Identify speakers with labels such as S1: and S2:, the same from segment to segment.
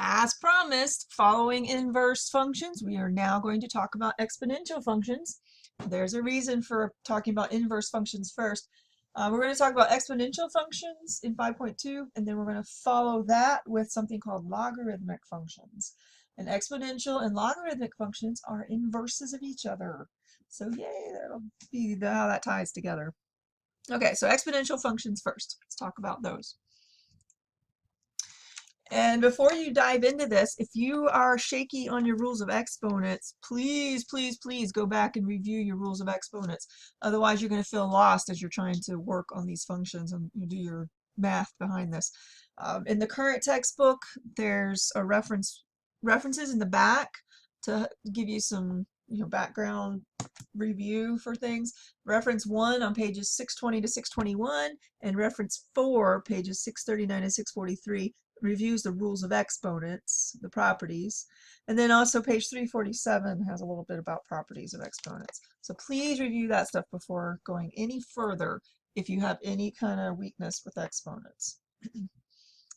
S1: As promised, following inverse functions, we are now going to talk about exponential functions. There's a reason for talking about inverse functions first. We're going to talk about exponential functions in 5.2, and then we're going to follow that with something called logarithmic functions. And exponential and logarithmic functions are inverses of each other. So yay, that'll be how that ties together. Okay, so exponential functions first. Let's talk about those. And before you dive into this, if you are shaky on your rules of exponents, please, please, please go back and review your rules of exponents. Otherwise, you're going to feel lost as you're trying to work on these functions and you do your math behind this. In the current textbook, there's a references in the back to give you some background review for things. Reference 1 on pages 620 to 621 and reference 4, pages 639 and 643. Reviews the rules of exponents, the properties, and then also page 347 has a little bit about properties of exponents. So please review that stuff before going any further if you have any kind of weakness with exponents.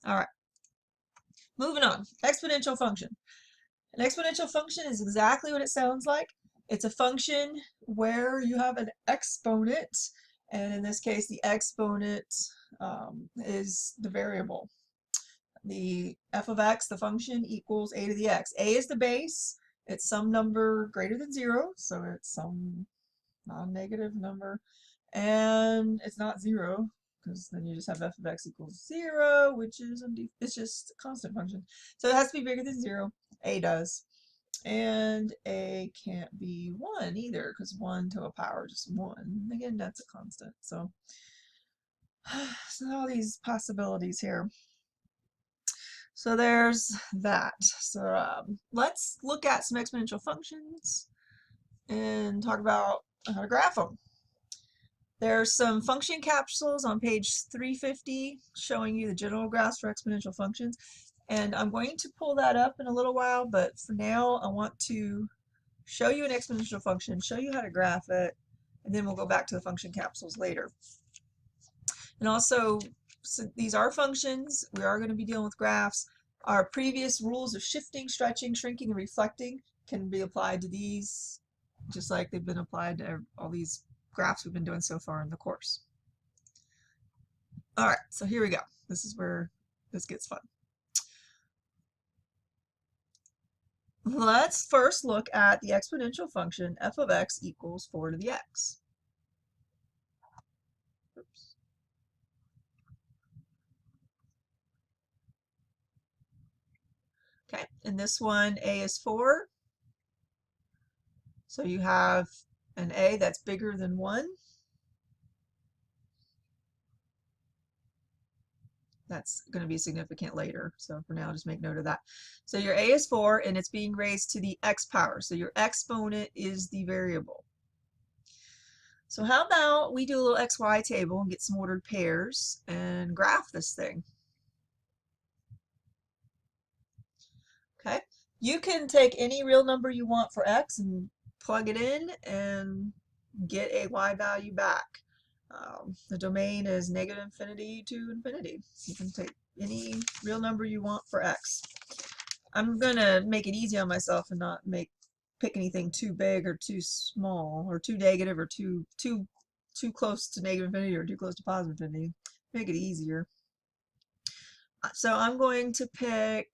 S1: All right, moving on. Exponential function. An exponential function is exactly what it sounds like. It's a function where you have an exponent, and in this case the exponent is the variable. The f of x, the function, equals a to the x. A is the base. It's some number greater than 0, so it's some non-negative number. And it's not 0, because then you just have f of x equals 0, which is it's just a constant function. So it has to be bigger than 0. A does. And a can't be 1 either, because 1 to a power is just 1. Again, that's a constant. So all these possibilities here. So there's that. So let's look at some exponential functions and talk about how to graph them. There's some function capsules on page 350 showing you the general graphs for exponential functions. And I'm going to pull that up in a little while, but for now I want to show you an exponential function, show you how to graph it, and then we'll go back to the function capsules later. And also, so these are functions. We are going to be dealing with graphs. Our previous rules of shifting, stretching, shrinking, and reflecting can be applied to these, just like they've been applied to all these graphs we've been doing so far in the course. All right, so here we go. This is where this gets fun. Let's first look at the exponential function f of x equals 4 to the x. Oops. Okay, in this one, a is 4. So you have an a that's bigger than 1. That's going to be significant later. So for now, just make note of that. So your a is 4, and it's being raised to the x power. So your exponent is the variable. So how about we do a little xy table and get some ordered pairs and graph this thing. Okay, you can take any real number you want for x and plug it in and get a y value back. The domain is negative infinity to infinity. So you can take any real number you want for x. I'm going to make it easy on myself and not pick anything too big or too small or too negative or too close to negative infinity or too close to positive infinity. Make it easier. So I'm going to pick,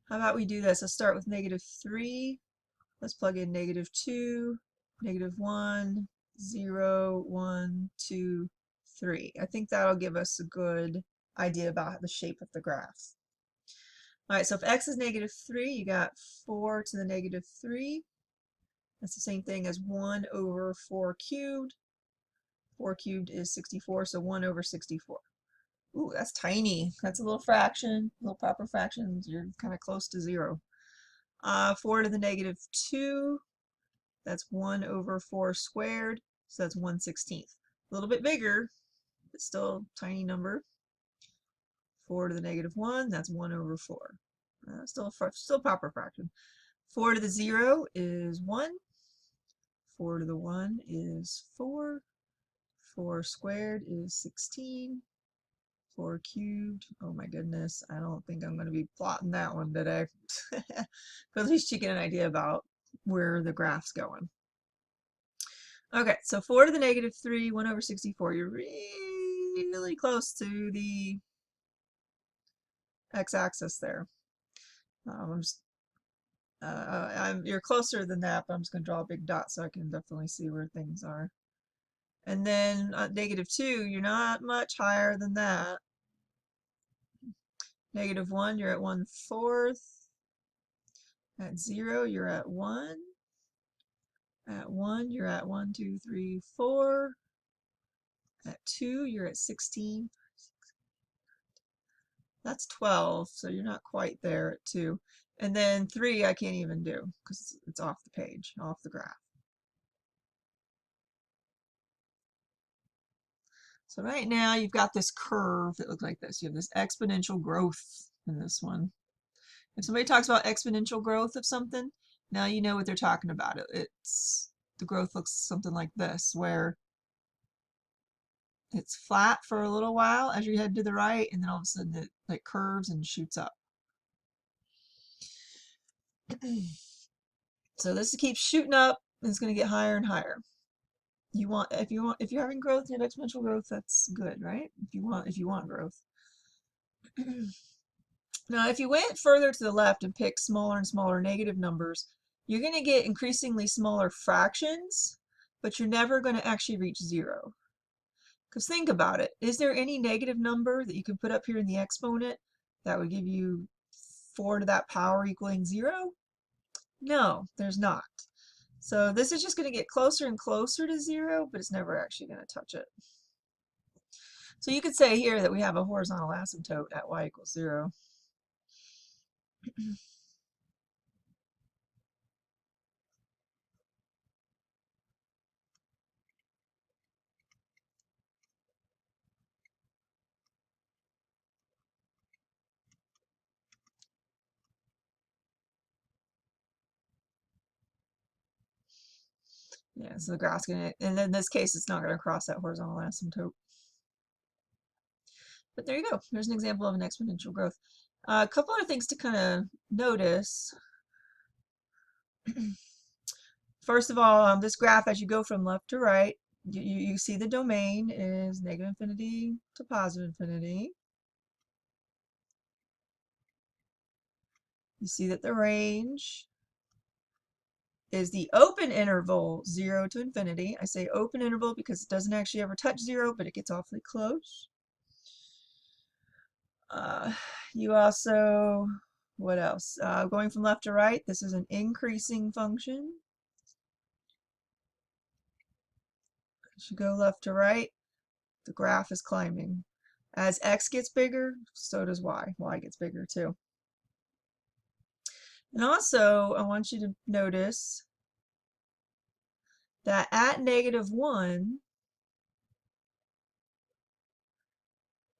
S1: how about we do this? Let's start with -3. Let's plug in -2, -1, 0, 1, 2, 3. I think that'll give us a good idea about the shape of the graph. All right, so if x is -3, you got 4 to the -3. That's the same thing as 1 over 4 cubed. 4 cubed is 64, so 1 over 64. Ooh, that's tiny. That's a little fraction, little proper fractions. You're kind of close to 0. 4 to the -2. That's 1 over 4 squared, so that's 1/16. A little bit bigger, but still a tiny number. 4 to the -1, that's 1 over 4. Still proper fraction. 4 to the 0 is 1. 4 to the 1 is 4. 4 squared is 16. 4 cubed. Oh my goodness, I don't think I'm going to be plotting that one today. But at least you get an idea about where the graph's going. Okay, so 4 to the negative 3, 1 over 64. You're really close to the x-axis there. You're closer than that, but I'm just going to draw a big dot so I can definitely see where things are. And then negative 2, you're not much higher than that. Negative 1, you're at 1/4. At 0, you're at 1. At 1, you're at 1, 2, 3, 4. At 2, you're at 16. That's 12, so you're not quite there at 2. And then 3, I can't even do because it's off the page, off the graph. So right now you've got this curve that looks like this. You have this exponential growth in this one. If somebody talks about exponential growth of something, now you know what they're talking about. The growth looks something like this, where it's flat for a little while as you head to the right, and then all of a sudden it like curves and shoots up. So this keeps shooting up, and it's going to get higher and higher. If you're having growth, you have exponential growth, that's good, right? If you want growth. Now, if you went further to the left and picked smaller and smaller negative numbers, you're going to get increasingly smaller fractions, but you're never going to actually reach 0. Because think about it. Is there any negative number that you can put up here in the exponent that would give you 4 to that power equaling 0? No, there's not. So this is just going to get closer and closer to 0, but it's never actually going to touch it. So you could say here that we have a horizontal asymptote at y equals 0. Yeah, so the graph's going to, and in this case, it's not going to cross that horizontal asymptote. But there you go. There's an example of an exponential growth. A couple other things to kind of notice. First of all, this graph, as you go from left to right, you see the domain is negative infinity to positive infinity. You see that the range is the open interval 0 to infinity. I say open interval because it doesn't actually ever touch 0, but it gets awfully close. You also, what else? Going from left to right, this is an increasing function. As you go left to right, the graph is climbing. As x gets bigger, so does y. Y gets bigger too. And also, I want you to notice that at -1,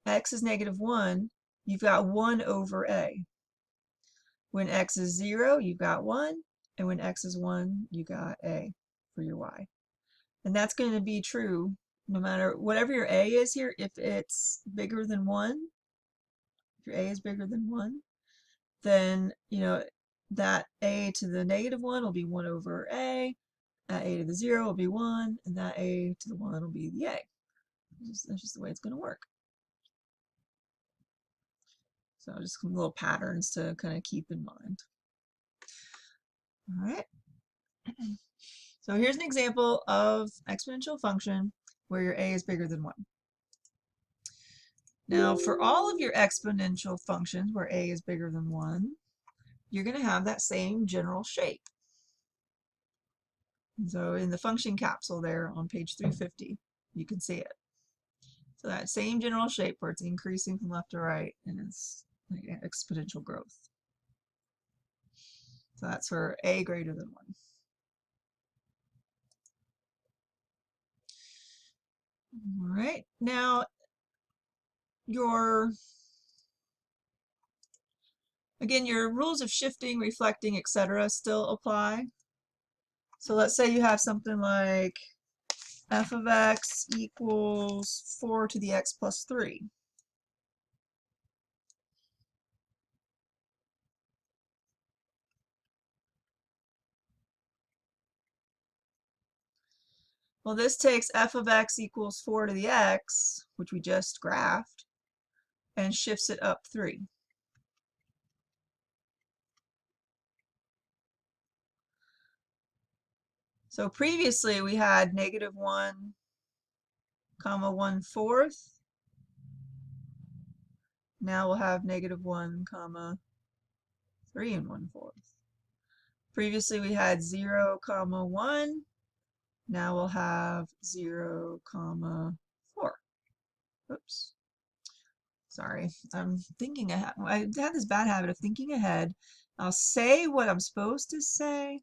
S1: x is -1, you've got 1 over a. When x is 0, you've got 1, and when x is 1, you got a for your y. And that's going to be true no matter whatever your a is here. If it's bigger than 1, if your a is bigger than 1, then that a to the -1 will be 1 over a, that a to the 0 will be 1, and that a to the 1 will be the a. That's just the way it's going to work. So just some little patterns to kind of keep in mind. All right. So here's an example of exponential function where your a is bigger than 1. Now for all of your exponential functions where a is bigger than 1, you're going to have that same general shape. So in the function capsule there on page 350, you can see it. So that same general shape where it's increasing from left to right, and it's like exponential growth. So that's for a greater than 1. All right, now again, your rules of shifting, reflecting, etc. still apply. So let's say you have something like f of x equals 4 to the x plus 3. Well, this takes f of x equals 4 to the x, which we just graphed, and shifts it up 3. So previously we had -1, 1/4. Now we'll have -1, 3 1/4. Previously we had 0, 1. Now we'll have 0, 4. Oops. Sorry, I'm thinking ahead. I have this bad habit of thinking ahead. I'll say what I'm supposed to say,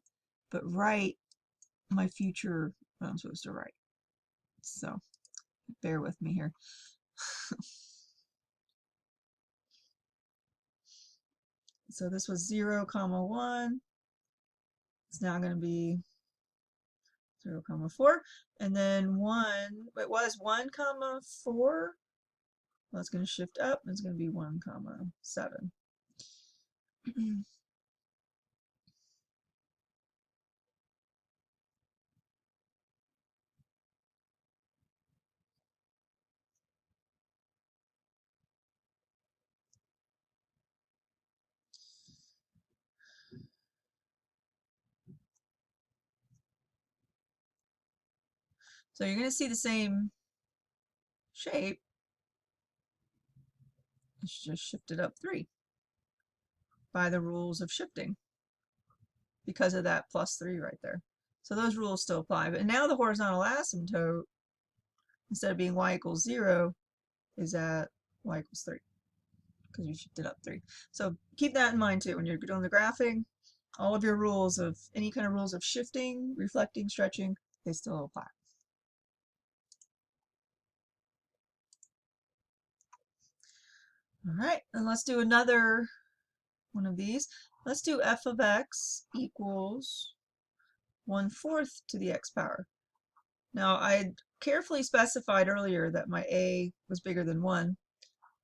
S1: but write my future what I'm supposed to write. So bear with me here. So this was 0, 1. It's now going to be 0, 4. And then 1, it was 1, 4. Well, it's going to shift up. It's going to be 1, 7. So you're going to see the same shape. It's just shifted up 3 by the rules of shifting because of that +3 right there. So those rules still apply. But now the horizontal asymptote, instead of being y equals 0, is at y equals 3 because you shifted up 3. So keep that in mind too when you're doing the graphing. All of your rules of any kind of rules of shifting, reflecting, stretching, they still apply. All right, and let's do another one of these. Let's do f of x equals 1/4 to the x power. Now, I carefully specified earlier that my a was bigger than 1.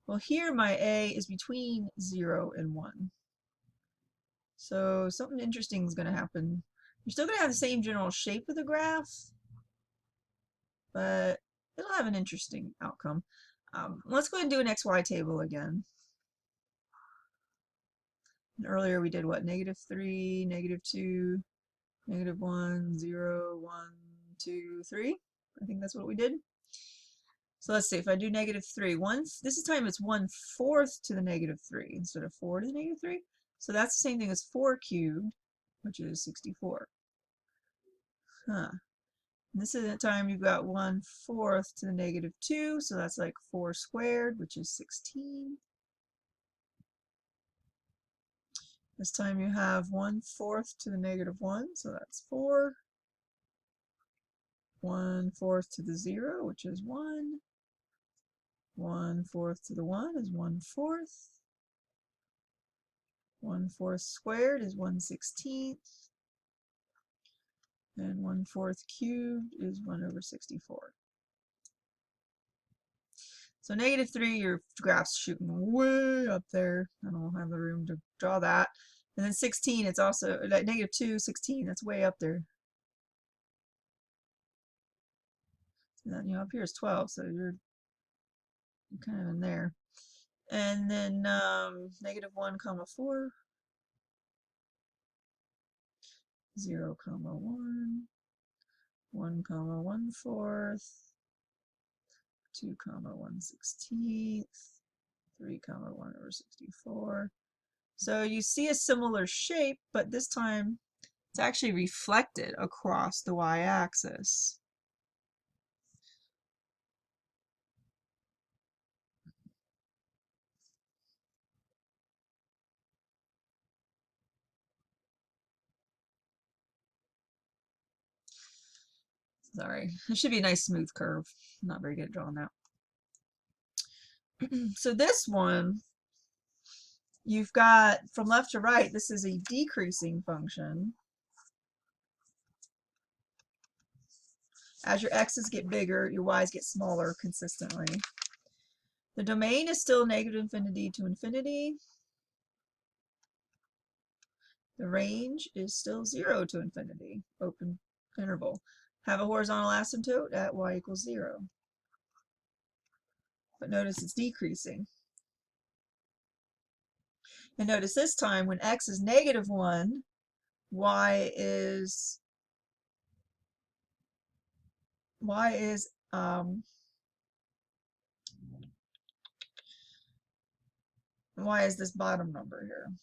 S1: Well, here my a is between 0 and 1. So something interesting is going to happen. You're still going to have the same general shape of the graph, but it'll have an interesting outcome. Let's go ahead and do an xy table again. And earlier we did what? -3, -2, -1, 0, 1, 2, 3. I think that's what we did. So let's see, if I do -3, this time it's 1/4 to the -3 instead of 4 to the -3. So that's the same thing as 4 cubed, which is 64. Huh. And this is the time you've got 1/4 to the -2, so that's like 4 squared, which is 16. This time you have 1/4 to the -1, so that's 4. 1/4 to the 0, which is 1. 1/4 to the 1 is 1/4. 1/4 squared is 1/16. And 1/4 cubed is 1/64. So -3, your graph's shooting way up there. I don't have the room to draw that. And then 16, it's also like -2, 16, that's way up there. And then, up here is 12, so you're kind of in there. And then -1, 4, 0, 1, 1, 1/4, 2, 1/16, 3, 1/64. So you see a similar shape, but this time it's actually reflected across the y-axis. Sorry, it should be a nice smooth curve. I'm not very good at drawing that. So this one, you've got from left to right, this is a decreasing function. As your x's get bigger, your y's get smaller consistently. The domain is still -infinity to infinity. The range is still 0 to infinity, open interval. have a horizontal asymptote at y equals 0. But notice it's decreasing. And notice this time when x is -1, y is this bottom number here. I'm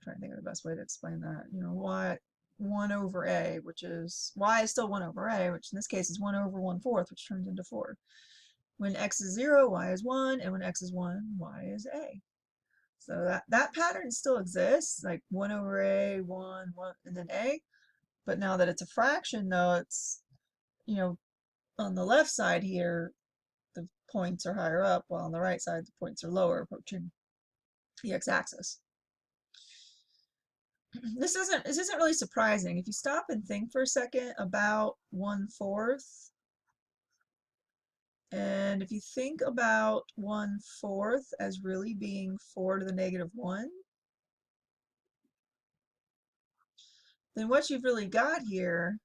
S1: trying to think of the best way to explain that. You know, y 1 over a, which is y is still 1 over a, which in this case is 1 over 1/4, which turns into 4. When x is 0, y is 1, and when x is 1, y is a. So that pattern still exists, like 1 over a, 1, 1, and then a. But now that it's a fraction, though, it's, you know, on the left side here, the points are higher up, while on the right side, the points are lower, approaching the x-axis. This isn't really surprising. If you stop and think for a second about 1/4, and if you think about 1/4 as really being 4 to the -1, then what you've really got here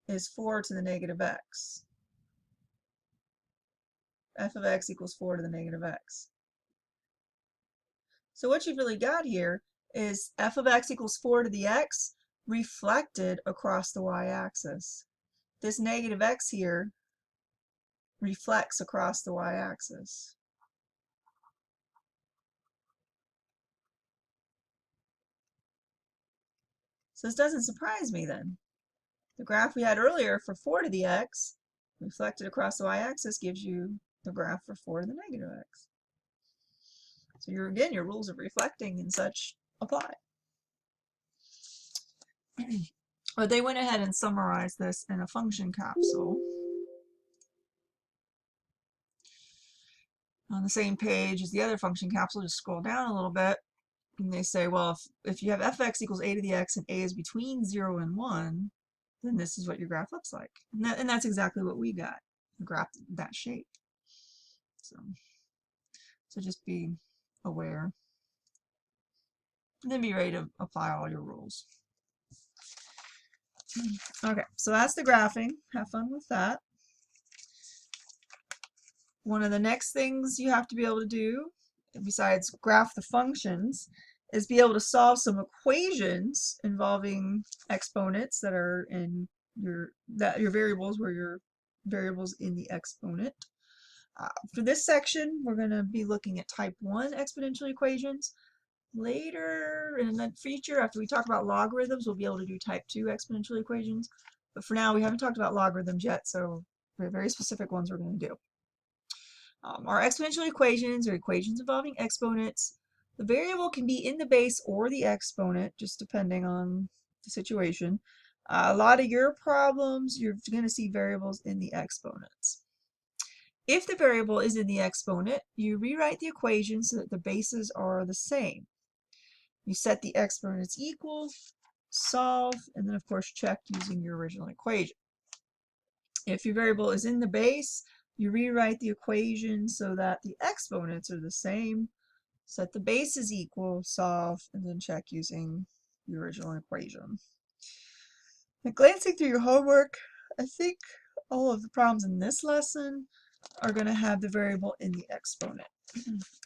S1: is 4 to the -x. F of x equals 4 to the -x. So what you've really got here is f of x equals 4 to the x reflected across the y-axis. This -x here reflects across the y-axis. So this doesn't surprise me then. The graph we had earlier for 4 to the x reflected across the y-axis gives you the graph for 4 to the -x. So again, your rules of reflecting and such apply. But they went ahead and summarized this in a function capsule. On the same page as the other function capsule, just scroll down a little bit, and they say, well, if you have fx equals a to the x and a is between 0 and 1, then this is what your graph looks like. And that's exactly what we got, a graph that shape. So just be aware. And then be ready to apply all your rules. Okay, so that's the graphing. Have fun with that. One of the next things you have to be able to do, besides graph the functions, is be able to solve some equations involving exponents that are in your variables, where your variables in the exponent. For this section, we're going to be looking at type 1 exponential equations. Later in the future, after we talk about logarithms, we'll be able to do type 2 exponential equations. But for now, we haven't talked about logarithms yet, so there are very specific ones we're going to do. Our exponential equations are equations involving exponents. The variable can be in the base or the exponent, just depending on the situation. A lot of your problems, you're going to see variables in the exponents. If the variable is in the exponent, you rewrite the equation so that the bases are the same. You set the exponents equal, solve, and then of course check using your original equation. If your variable is in the base, you rewrite the equation so that the exponents are the same, set the bases equal, solve, and then check using the original equation. Now, glancing through your homework, I think all of the problems in this lesson are going to have the variable in the exponent.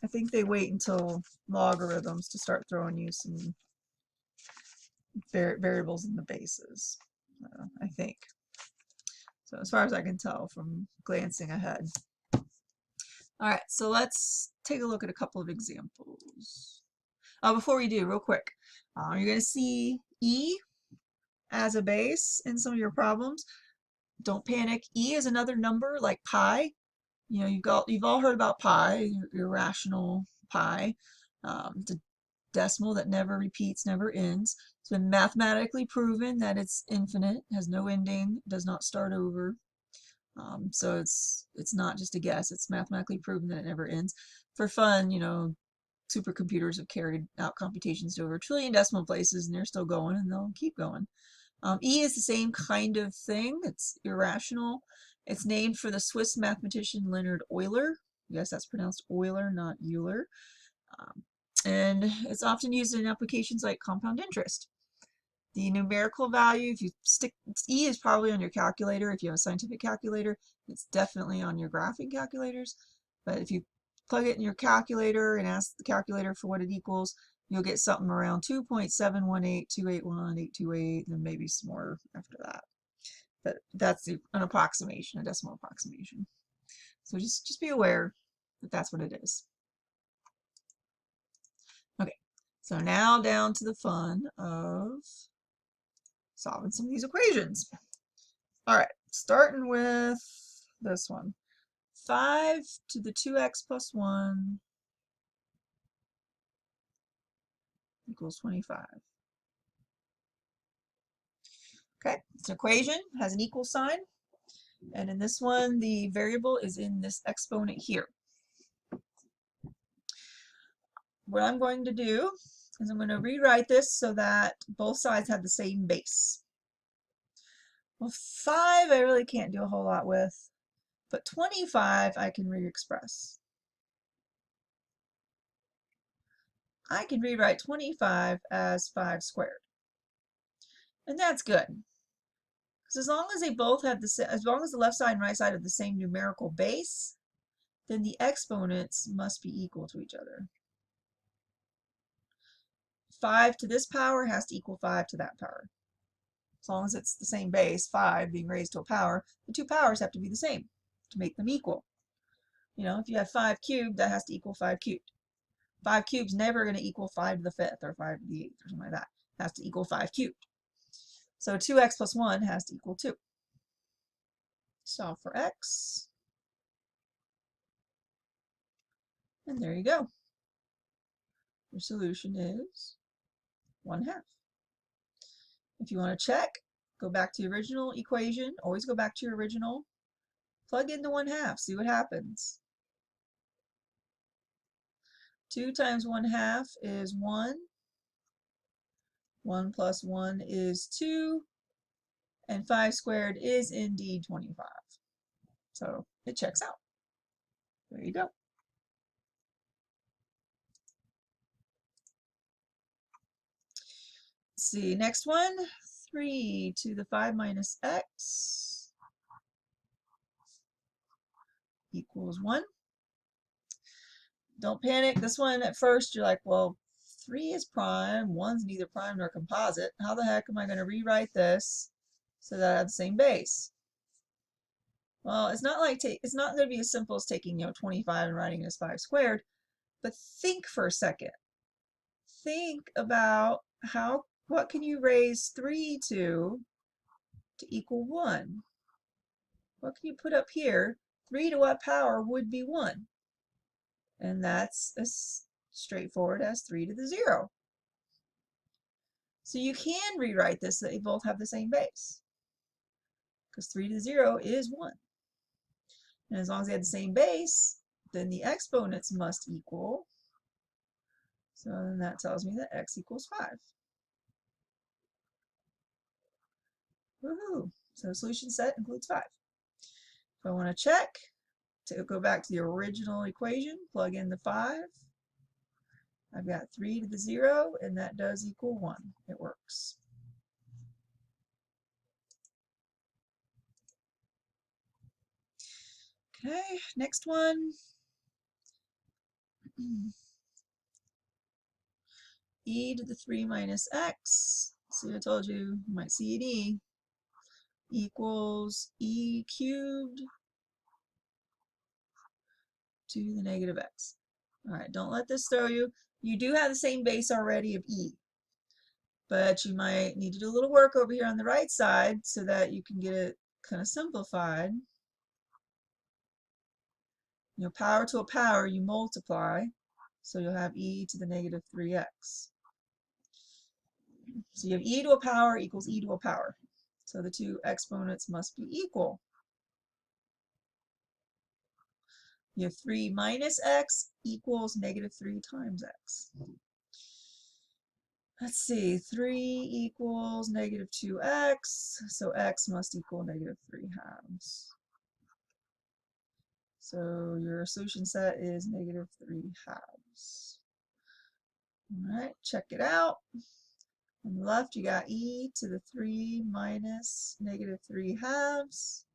S1: I think they wait until logarithms to start throwing you some variables in the bases, I think. So as far as I can tell from glancing ahead. All right, so let's take a look at a couple of examples. Before we do, real quick, you're going to see E as a base in some of your problems. Don't panic. E is another number like pi. You know, you've all heard about pi, your rational pi. It's a decimal that never repeats, never ends. It's been mathematically proven that it's infinite, has no ending, does not start over. So it's not just a guess. It's mathematically proven that it never ends. For fun, you know, supercomputers have carried out computations to over 1 trillion decimal places, and they're still going, and they'll keep going. E is the same kind of thing. It's irrational. It's named for the Swiss mathematician Leonhard Euler. Yes, that's pronounced Euler, not Euler. And it's often used in applications like compound interest. The numerical value, if you stick, E is probably on your calculator. If you have a scientific calculator, it's definitely on your graphing calculators. But if you plug it in your calculator and ask the calculator for what it equals, you'll get something around 2.718281828, and maybe some more after that. But that's an approximation, a decimal approximation. So just be aware that that's what it is. Okay, so now down to the fun of solving some of these equations. All right, starting with this one. 5 to the 2x plus 1 equals 25. Okay, it's an equation, has an equal sign, and in this one, the variable is in this exponent here. What I'm going to do is I'm going to rewrite this so that both sides have the same base. Well, 5 I really can't do a whole lot with, but 25 I can re-express. I can rewrite 25 as 5 squared. And that's good. Because as long as they both have as long as the left side and right side have the same numerical base, then the exponents must be equal to each other. 5 to this power has to equal 5 to that power. As long as it's the same base, 5 being raised to a power, the two powers have to be the same to make them equal. You know, if you have 5 cubed, that has to equal 5 cubed. 5 cubed is never going to equal 5 to the 5th or 5 to the 8th or something like that. It has to equal 5 cubed. So 2x plus 1 has to equal 2. Solve for x. And there you go. Your solution is 1/2. If you want to check, go back to the original equation. Always go back to your original. Plug in the 1/2. See what happens. 2 times 1/2 is 1. 1 plus 1 is 2. And 5 squared is indeed 25. So it checks out. There you go. Let's see, next one. 3 to the 5 minus x equals 1. Don't panic. This one at first you're like, well, 3 is prime, 1's neither prime nor composite. How the heck am I going to rewrite this so that I have the same base? Well, it's not like it's not going to be as simple as taking 25 and writing it as 5 squared, but think for a second. Think about what can you raise 3 to equal 1? What can you put up here? 3 to what power would be 1? And that's as straightforward as 3 to the 0. So you can rewrite this so that they both have the same base. Because 3 to the 0 is 1. And as long as they have the same base, then the exponents must equal. So then that tells me that x equals 5. Woohoo! So the solution set includes 5. If I want to check, to go back to the original equation, plug in the 5. I've got 3 to the 0, and that does equal 1. It works. Okay, next one. E to the 3 minus x. See, I told you, you might see an E. Equals E cubed to the negative x. All right, don't let this throw you. You do have the same base already of E, but you might need to do a little work over here on the right side so that you can get it kind of simplified. Power to a power, you multiply, so you'll have e to the negative 3x. So you have e to a power equals e to a power. So the two exponents must be equal. You have 3 minus x equals negative 3 times x. Let's see, 3 equals negative 2x, so x must equal negative 3/2. So your solution set is negative 3/2. All right, check it out. On the left, you got e to the 3 minus negative 3 halves.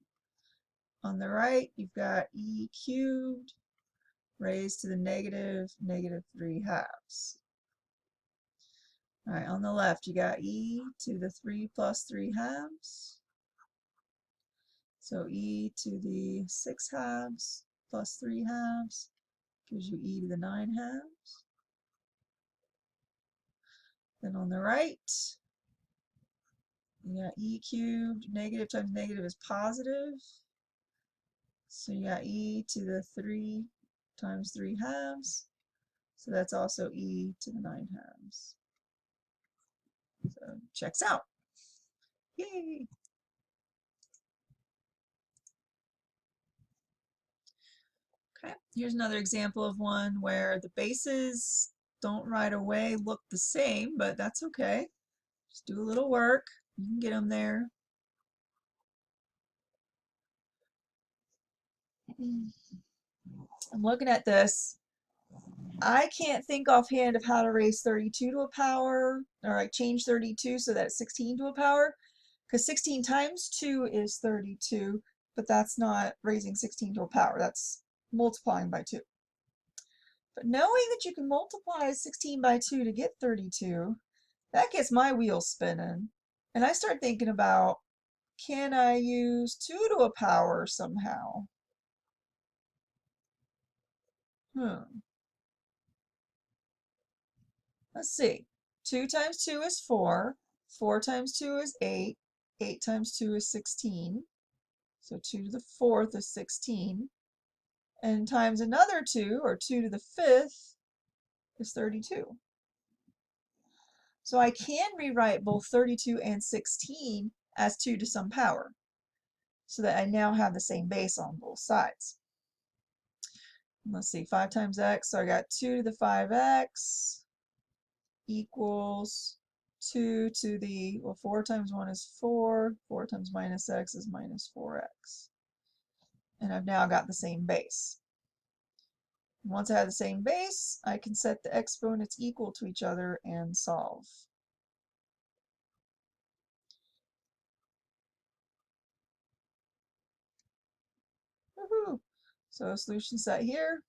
S1: On the right, you've got e cubed raised to the negative 3 halves. All right, on the left, you got e to the 3 plus 3 halves. So e to the 6 halves plus 3 halves gives you e to the 9 halves. Then on the right, you got e cubed, negative times negative is positive. So you got e to the 3 times 3 halves. So that's also e to the 9 halves. So checks out. Yay! Okay, here's another example of one where the bases don't right away look the same, but that's okay. Just do a little work. You can get them there. I'm looking at this. I can't think offhand of how to raise 32 to a power, or like change 32 so that it's 16 to a power, because 16 times 2 is 32, but that's not raising 16 to a power. That's multiplying by 2. But knowing that you can multiply 16 by 2 to get 32, that gets my wheels spinning. And I start thinking about, can I use 2 to a power somehow? Let's see. 2 times 2 is 4. 4 times 2 is 8. 8 times 2 is 16. So 2 to the 4th is 16. And times another 2, or 2 to the 5th, is 32. So I can rewrite both 32 and 16 as 2 to some power, so that I now have the same base on both sides. Let's see, 5 times x, so I got 2 to the 5x equals 2 to the, well, 4 times 1 is 4, 4 times minus x is minus 4x. And I've now got the same base. Once I have the same base, I can set the exponents equal to each other and solve. Woohoo! So a solution set here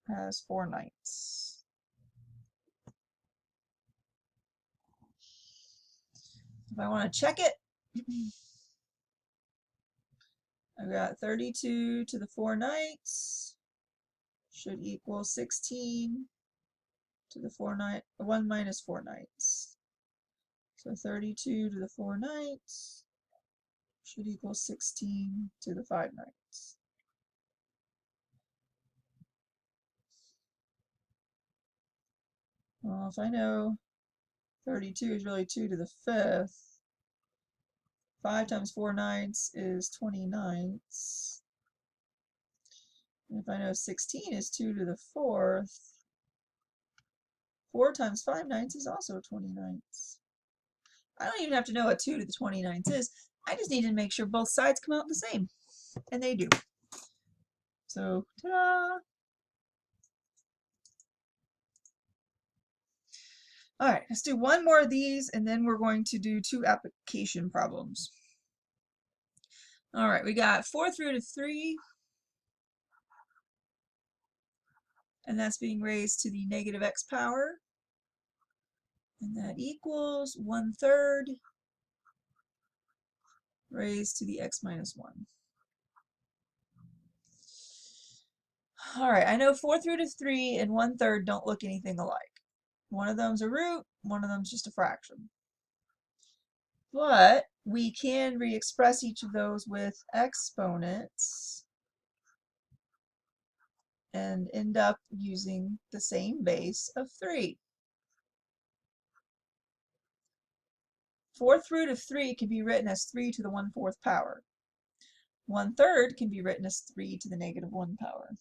S1: has 4/9. If I want to check it, I've got 32 to the 4/9 should equal 16 to the 1 minus 4/9. So 32 to the 4/9 should equal 16 to the 5/9. Well, if I know 32 is really 2 to the 5th, 5 times 4/9 is 29. And if I know 16 is 2 to the 4th, 4 times 5/9 is also 29. I don't even have to know what 2 to the 29 is. I just need to make sure both sides come out the same. And they do. So, ta-da! All right, let's do one more of these, and then we're going to do 2 application problems. All right, we got 4th root of 3, and that's being raised to the negative x power. And that equals 1/3 raised to the x minus 1. All right, I know 4th root of 3 and 1/3 don't look anything alike. One of them's a root, one of them's just a fraction. But we can re-express each of those with exponents and end up using the same base of 3. 4th root of 3 can be written as 3 to the 1/4 power. 1/3 can be written as 3 to the negative 1 power.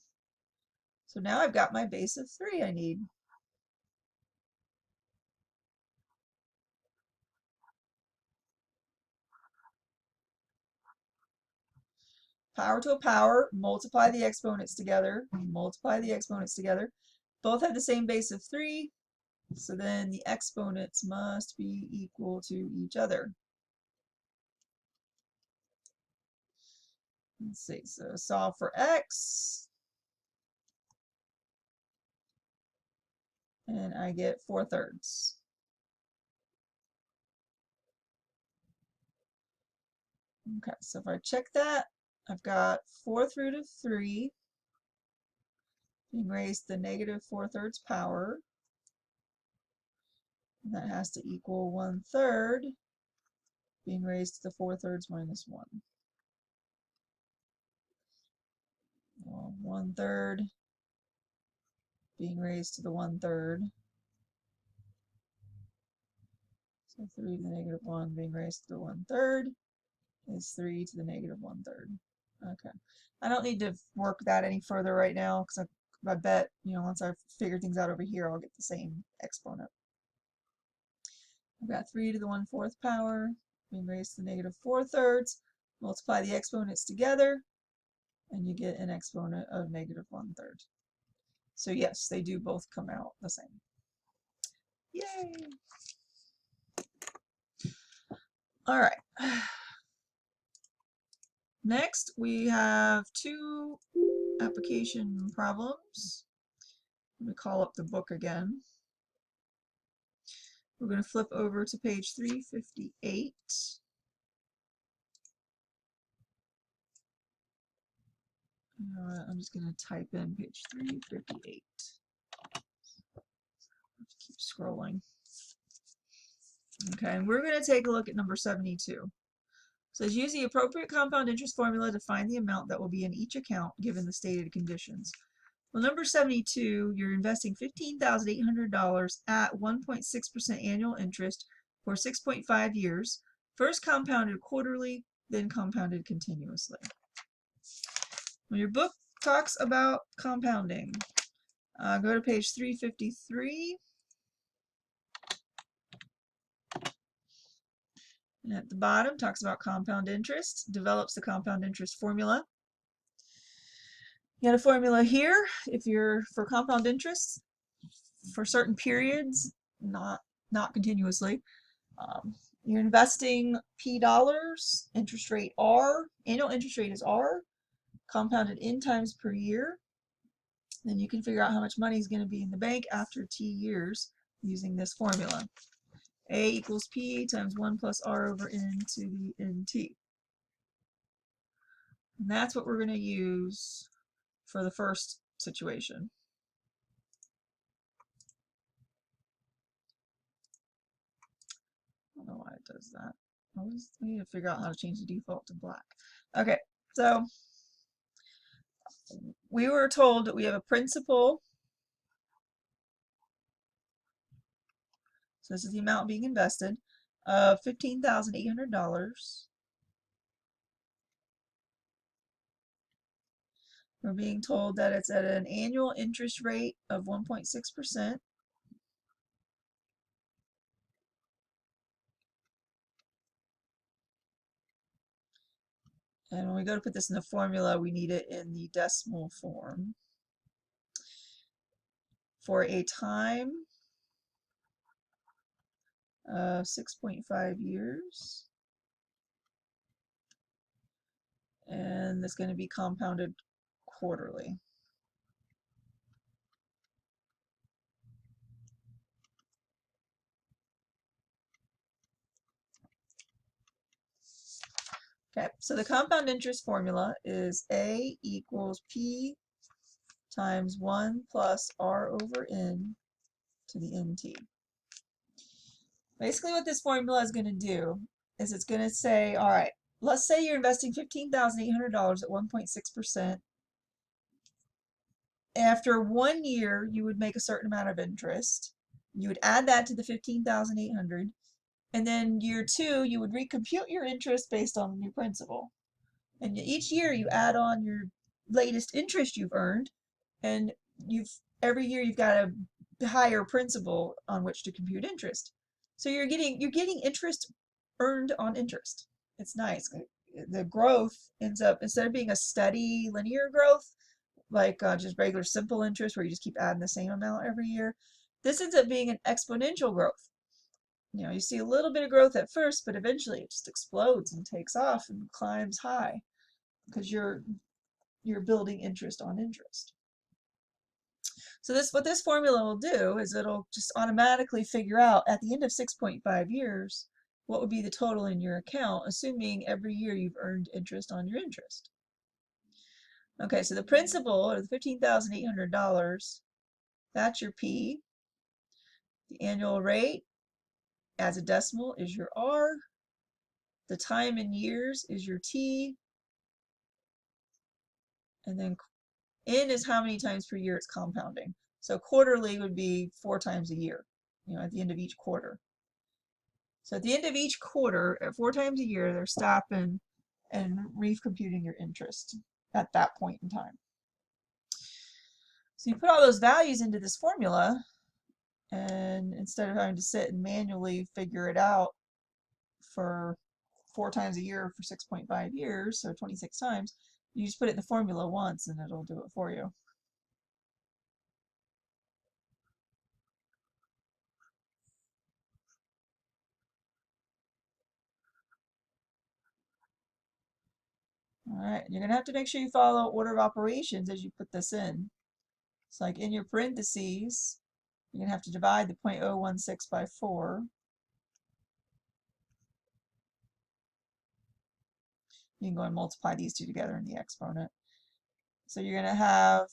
S1: So now I've got my base of 3 I need. Power to a power, multiply the exponents together, multiply the exponents together. Both have the same base of 3. So then the exponents must be equal to each other. Let's see, so solve for x, and I get 4/3. Okay, so if I check that, I've got 4th root of 3 being raised to the negative 4/3 power. And that has to equal 1/3 being raised to the 4/3 minus 1. Well, 1/3 being raised to the 1/3. So 3 to the negative 1 being raised to the 1/3 is 3 to the negative 1/3. Okay. I don't need to work that any further right now because I bet, once I figure things out over here, I'll get the same exponent. I've got 3 to the 1/4 power being raised to the negative 4/3. Multiply the exponents together, and you get an exponent of negative 1/3. So yes, they do both come out the same. Yay! All right. Next, we have 2 application problems. Let me call up the book again. We're going to flip over to page 358. I'm just going to type in page 358. Keep scrolling. Okay, and we're going to take a look at number 72. It says use the appropriate compound interest formula to find the amount that will be in each account given the stated conditions. Well, number 72, you're investing $15,800 at 1.6% annual interest for 6.5 years, first compounded quarterly, then compounded continuously. When your book talks about compounding, go to page 353. And at the bottom, talks about compound interest, develops the compound interest formula. You got a formula here if you're for compound interest for certain periods, not continuously. You're investing P dollars, interest rate R, annual interest rate is R, compounded in times per year. Then you can figure out how much money is going to be in the bank after T years using this formula. A equals P times 1 plus R over N to the NT. And that's what we're going to use for the first situation. I don't know why it does that. I need to figure out how to change the default to black. Okay, so we were told that we have a principal. So this is the amount being invested of $15,800. We're being told that it's at an annual interest rate of 1.6%. And when we go to put this in the formula, we need it in the decimal form. For a time of 6.5 years. And it's going to be compounded quarterly. Okay, so the compound interest formula is A equals P times 1 plus R over N to the NT. Basically what this formula is going to do is it's going to say, all right, let's say you're investing $15,800 at 1.6%. After 1 year, you would make a certain amount of interest. You would add that to the 15,800. And then year 2, you would recompute your interest based on your principal. And each year you add on your latest interest you've earned, and every year you've got a higher principal on which to compute interest. So you're getting interest earned on interest. It's nice. The growth ends up, instead of being a steady linear growth, like just regular simple interest where you just keep adding the same amount every year, this ends up being an exponential growth. You know, you see a little bit of growth at first, but eventually it just explodes and takes off and climbs high because you're building interest on interest. So what this formula will do is it'll just automatically figure out at the end of 6.5 years what would be the total in your account, assuming every year you've earned interest on your interest. Okay, so the principal, or the $15,800, that's your P. The annual rate as a decimal is your R. The time in years is your T. And then N is how many times per year it's compounding. So quarterly would be 4 times a year, you know, at the end of each quarter. So at the end of each quarter, at 4 times a year, they're stopping and recomputing your interest at that point in time. So you put all those values into this formula, and instead of having to sit and manually figure it out for 4 times a year for 6.5 years, so 26 times, you just put it in the formula once and it'll do it for you. All right, you're going to have to make sure you follow order of operations as you put this in. So like in your parentheses, you're going to have to divide the 0.016 by 4. You can go and multiply these two together in the exponent. So you're going to have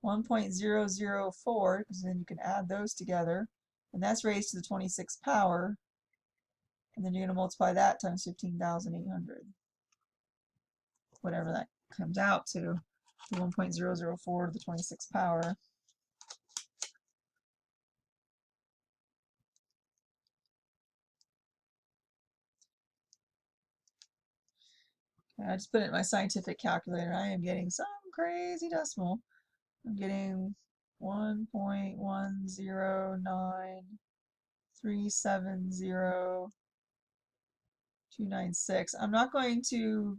S1: 1.004, because then you can add those together, and that's raised to the 26th power, and then you're going to multiply that times 15,800, whatever that comes out to, 1.004 to the 26th power. I just put it in my scientific calculator. I am getting some crazy decimal. I'm getting 1.109370296. I'm not going to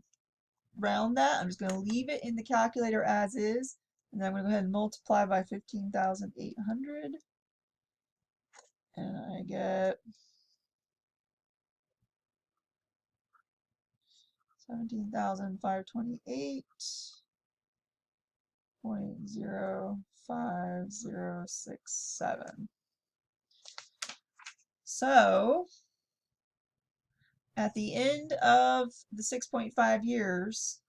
S1: round that. I'm just going to leave it in the calculator as is. And then I'm going to go ahead and multiply by 15,800. And I get 17,528.05067. So at the end of the 6.5 years,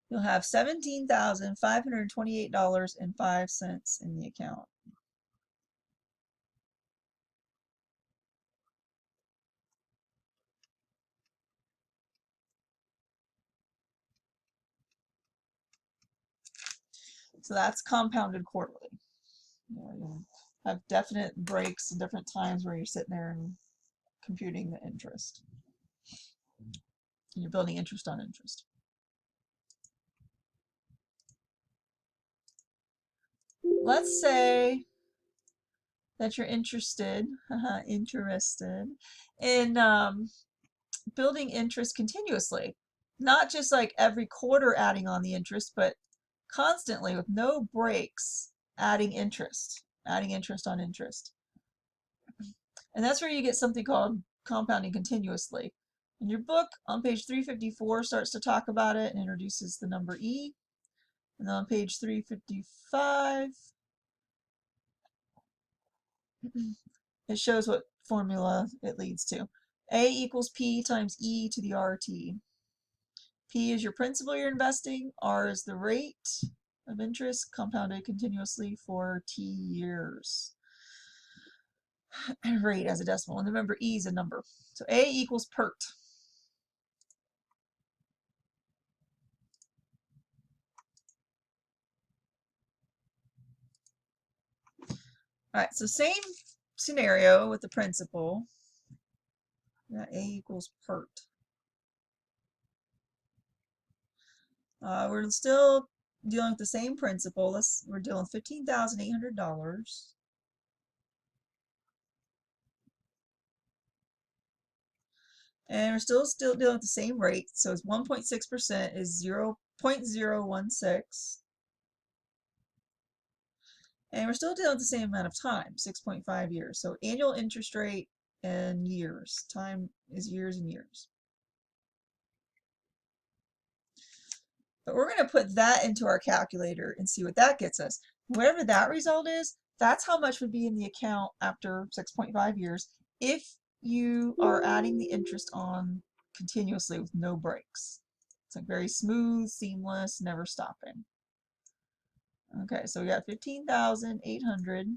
S1: you'll have $17,528.05 in the account. So that's compounded quarterly. You have definite breaks and different times where you're sitting there and computing the interest. And you're building interest on interest. Let's say that you're interested in building interest continuously. Not just like every quarter adding on the interest, but constantly with no breaks adding interest on interest. And that's where you get something called compounding continuously. In your book on page 354 starts to talk about it and introduces the number E. And then on page 355 it shows what formula it leads to. A equals P times E to the RT. P is your principal you're investing, R is the rate of interest compounded continuously for T years. Rate as a decimal, and remember E is a number. So A equals PERT. All right, so same scenario with the principal. A equals PERT. We're still dealing with the same principal. We're dealing with $15,800. And we're still dealing with the same rate. So it's 1.6% is 0.016. And we're still dealing with the same amount of time, 6.5 years. So annual interest rate and years. Time is years and years. But we're going to put that into our calculator and see what that gets us. Whatever that result is, that's how much would be in the account after 6.5 years if you are adding the interest on continuously with no breaks. It's like very smooth, seamless, never stopping. Okay, so we got 15,800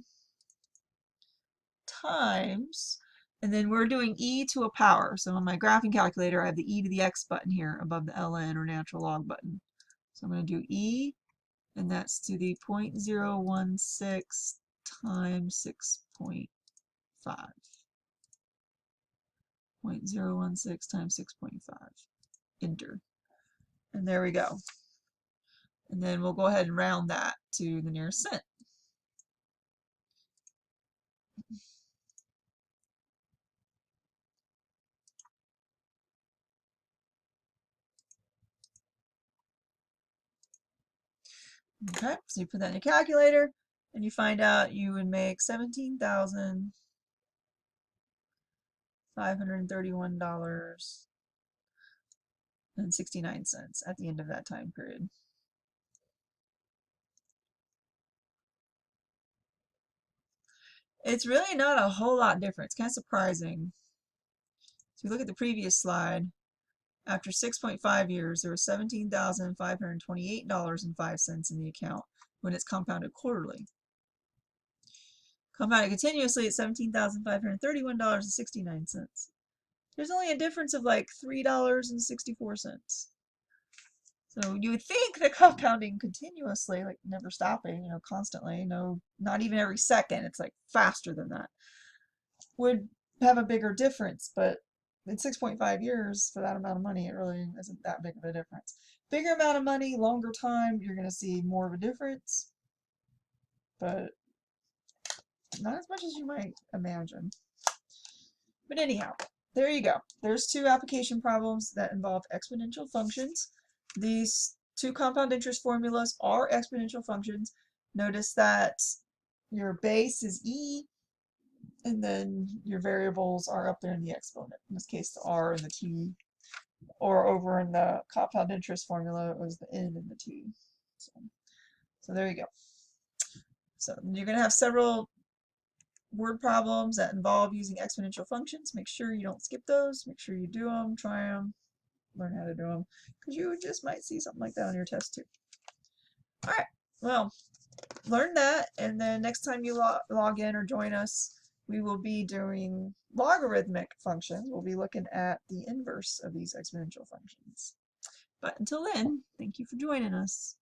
S1: times, and then we're doing e to a power. So on my graphing calculator, I have the e to the x button here above the ln or natural log button. So I'm going to do e, and that's to the 0.016 times 6.5. 0.016 times 6.5. Enter. And there we go. And then we'll go ahead and round that to the nearest cent. Okay, so you put that in your calculator, and you find out you would make $17,531.69 at the end of that time period. It's really not a whole lot different. It's kind of surprising. So we look at the previous slide. After 6.5 years, there was $17,528.05 in the account when it's compounded quarterly. Compounded continuously at $17,531.69. There's only a difference of like $3.64. So you would think that compounding continuously, like never stopping, you know, constantly, no, not even every second, it's like faster than that, would have a bigger difference. But in 6.5 years for that amount of money, it really isn't that big of a difference. Bigger amount of money, longer time, you're going to see more of a difference, but not as much as you might imagine. But anyhow, there you go. There's two application problems that involve exponential functions. These two compound interest formulas are exponential functions. Notice that your base is e, and then your variables are up there in the exponent. In this case, the r and the t. Or over in the compound interest formula, it was the n and the t. So there you go. So you're going to have several word problems that involve using exponential functions. Make sure you don't skip those. Make sure you do them, try them, learn how to do them, because you just might see something like that on your test too. All right, well, learn that, and then next time you log in or join us, we will be doing logarithmic functions. We'll be looking at the inverse of these exponential functions. But until then, thank you for joining us.